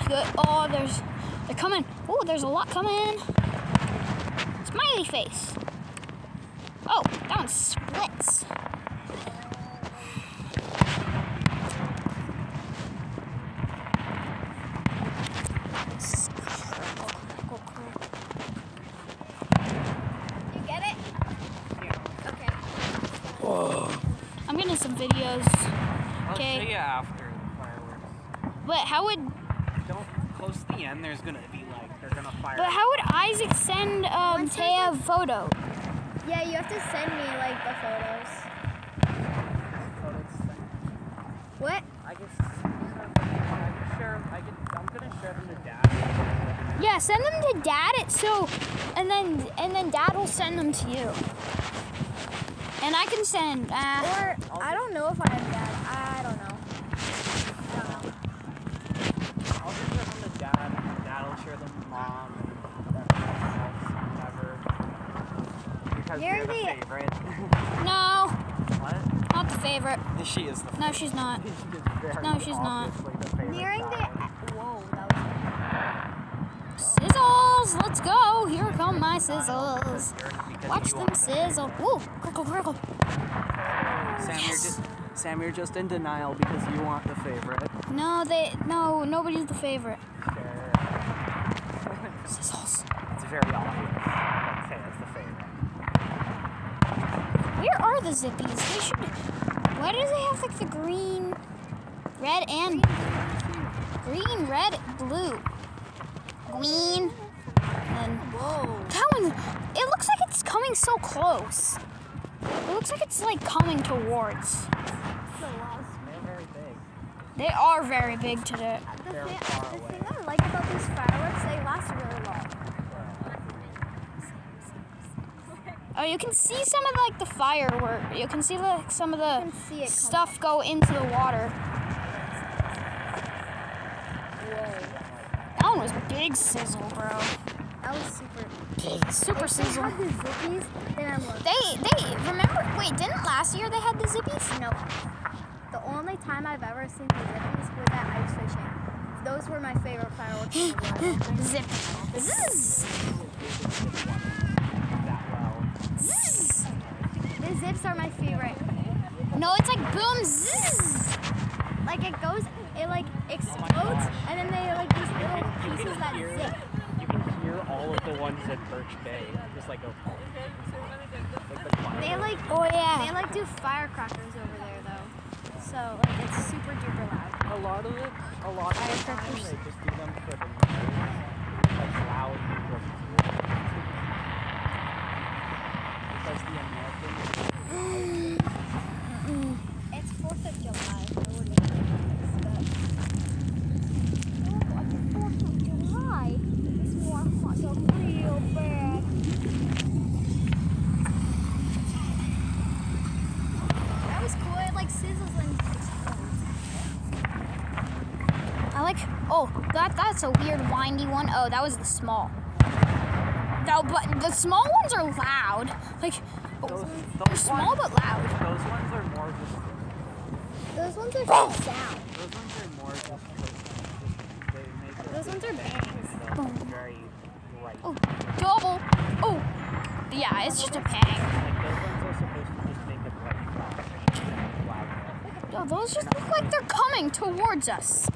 good. Oh, they're coming. Oh, there's a lot coming. Smiley face. Oh, that one splits. You get it? Yeah. Okay. Whoa. I'm getting some videos. I'll Okay. show you after the fireworks. But how would Close to the end, there's gonna be like, they're gonna fire. But how would Isaac send Taya a photo? Yeah, you have to send me like the photos. What? I guess I'm gonna share them to Dad. Yeah, send them to Dad. And then Dad will send them to you. And I can send. Or I don't know if I have that. I don't know. I'll just share them to Dad, and Dad will share them to Mom, and everyone else, whatever. Because You're you're the the- favorite. No, What? not the favorite. She is the favorite. No, she's not. Very No, she's not. obviously the favorite Nearing the. child. Whoa, that was. Sizzles, let's go. Here come my sizzles. Because Watch you them want sizzle. Ooh, crickle, crickle. Sam, Sam, you're just in denial because you want the favorite. No, nobody's the favorite. Sizzles. It's very obvious that Sam's the favorite. Where are the zippies? They should. Why do they have like the green, red, and green, red, blue? Green. And Whoa. that one. It looks like it's coming so close. It looks like it's like coming towards. They're very big. They are very big today. They're The far thing away. I like about these fireworks, they last really long. Oh, you can see some of like the firework. You can see like some of You the can see it stuff go into the water. That one was big sizzle, bro. That was super. Big, super If they sizzle. had the zippies, then I'm like, They remember. Wait, didn't last year they had the zippies? no. The only time I've ever seen the zippies was at ice fishing. Those were my favorite fireworks in the world. Zip. Zzz. That well. Zzz. The zips are my favorite. No, it's like boom. Zzz. Like it goes, it like explodes, gosh. and then they like these little pieces that zip. You can hear all of the ones at Birch Bay. Just like go. Like the fire. They like, Oh they yeah. like do firecrackers over there though. So like it's super duper loud. A lot of the time, they just do them for the noise. Like loud because the Americans. It's 4th of July. I wouldn't expect. Oh, it's 4th of July. It's more hot, so real bad. That was cool. It like sizzles and explodes. I like. Oh, that's a weird windy one. Oh, that was the small. No, but the small ones are loud. Like they're small but loud. Those ones are more just. Those ones are just sound. Those ones are more just. They make it. Those ones are bangs. Boom. Very bright. Oh, double. Oh, yeah, it's just a pang. Like those ones are supposed to just make it like loud. Yo, those just look like they're coming towards us.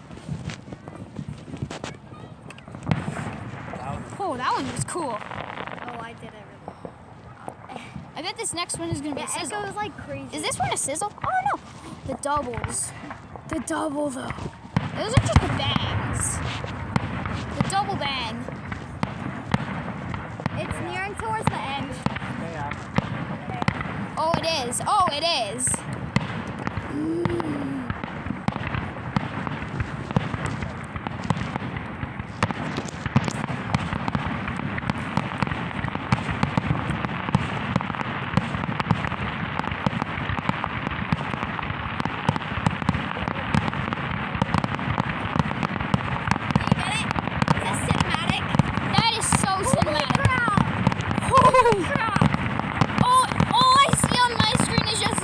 Oh, that one was cool. Oh, I did it really. I bet this next one is gonna be a Yeah, it sizzle. goes like crazy. Is this one a sizzle? Oh no, the doubles. The double though. Those are just the bangs. The double bang. It's nearing towards the end. Yeah. Oh, it is. Oh, it is. That is so cinematic. Holy crap! All I see on my screen is just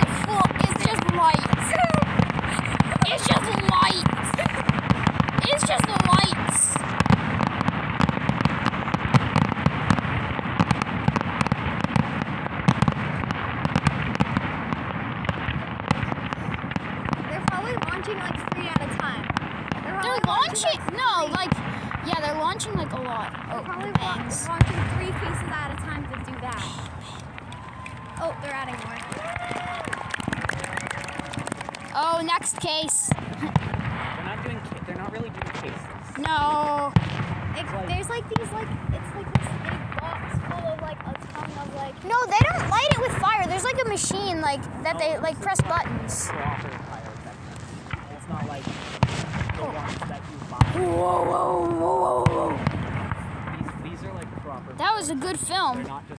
launching like a lot. Oh, Probably bangs. launching 3 cases at a time to do that. Oh, they're adding more. Oh, next case. They're not really doing cases. No. There's like these it's like this big box full of like a ton of like. No, they don't light it with fire. There's like a machine like that they like press buttons. Proper pyrotechnics. It's not like the ones that you buy. Whoa, whoa, whoa, whoa, whoa. These are like proper. That was a good film. They're not just